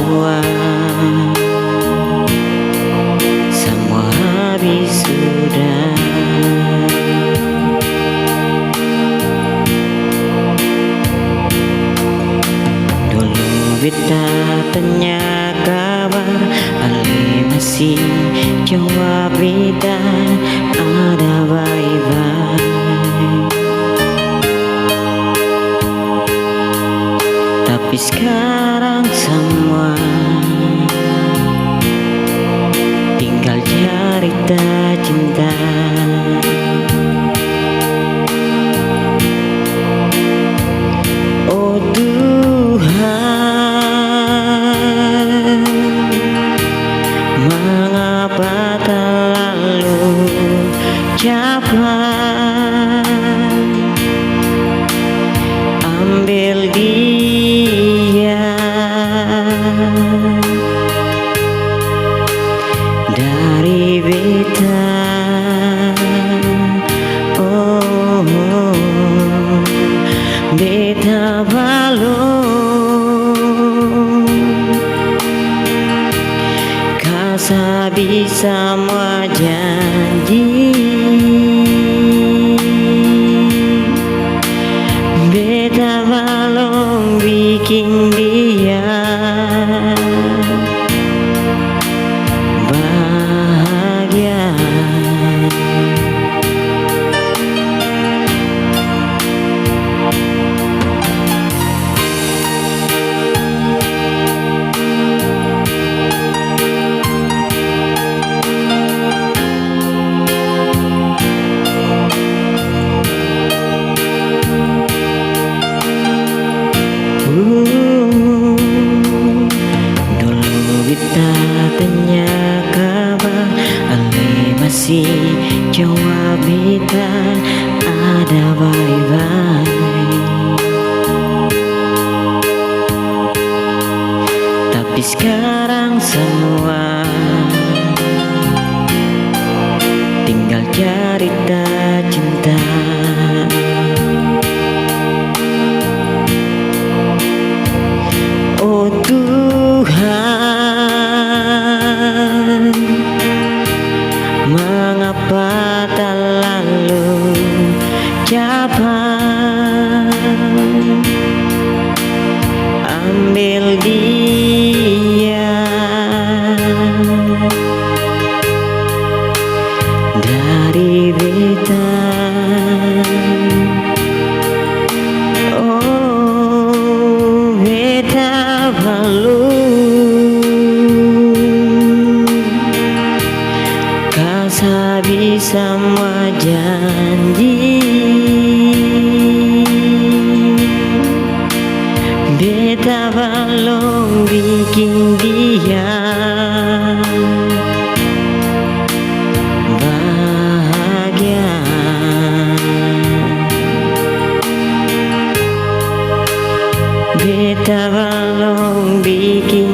semua habis sudah. Dulu beta tanya kabar, ale masih jawab beta ada bye-bye. Tapi sekarang semua tinggal cerita cinta. Oh Tuhan, mengapa terlalu cepat ambil dia dari beta. Oh, beta balon kasa bisa mau janji. Beta balon bikin dia bahagia. Dulu beta tanya kabar, ale masih jawab beta ada bye-bye. Tapi sekarang semua tinggal cerita cinta. Oh Tuhan, mengapa terlalu cepat ambil dia dari beta. Oh, beta balon kasa bisa mau janji. Beta balon bikin dia bahagia. Beta balon bikin